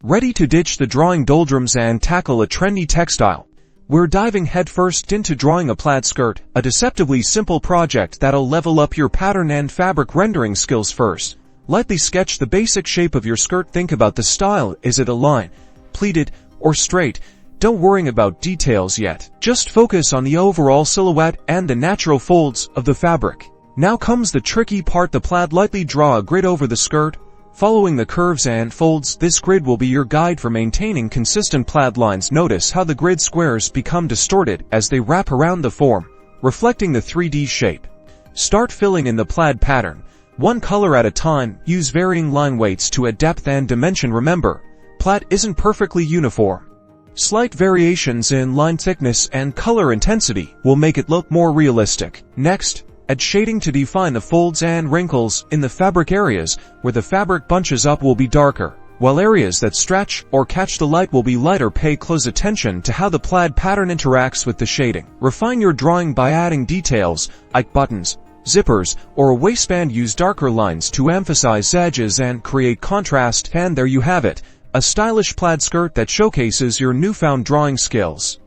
Ready to ditch the drawing doldrums and tackle a trendy textile? We're diving headfirst into drawing a plaid skirt, a deceptively simple project that'll level up your pattern and fabric rendering skills. First, lightly sketch the basic shape of your skirt. Think about the style. Is it a line, pleated, or straight? Don't worry about details yet. Just focus on the overall silhouette and the natural folds of the fabric. Now comes the tricky part, the plaid. Lightly draw a grid over the skirt, following the curves and folds. This grid will be your guide for maintaining consistent plaid lines. Notice how the grid squares become distorted as they wrap around the form, reflecting the 3D shape. Start filling in the plaid pattern, one color at a time. Use varying line weights to add depth and dimension. Remember, plaid isn't perfectly uniform. Slight variations in line thickness and color intensity will make it look more realistic. Next, add shading to define the folds and wrinkles. In the fabric, areas where the fabric bunches up will be darker, while areas that stretch or catch the light will be lighter. Pay close attention to how the plaid pattern interacts with the shading. Refine your drawing by adding details like buttons, zippers, or a waistband. Use darker lines to emphasize edges and create contrast. And there you have it, a stylish plaid skirt that showcases your newfound drawing skills.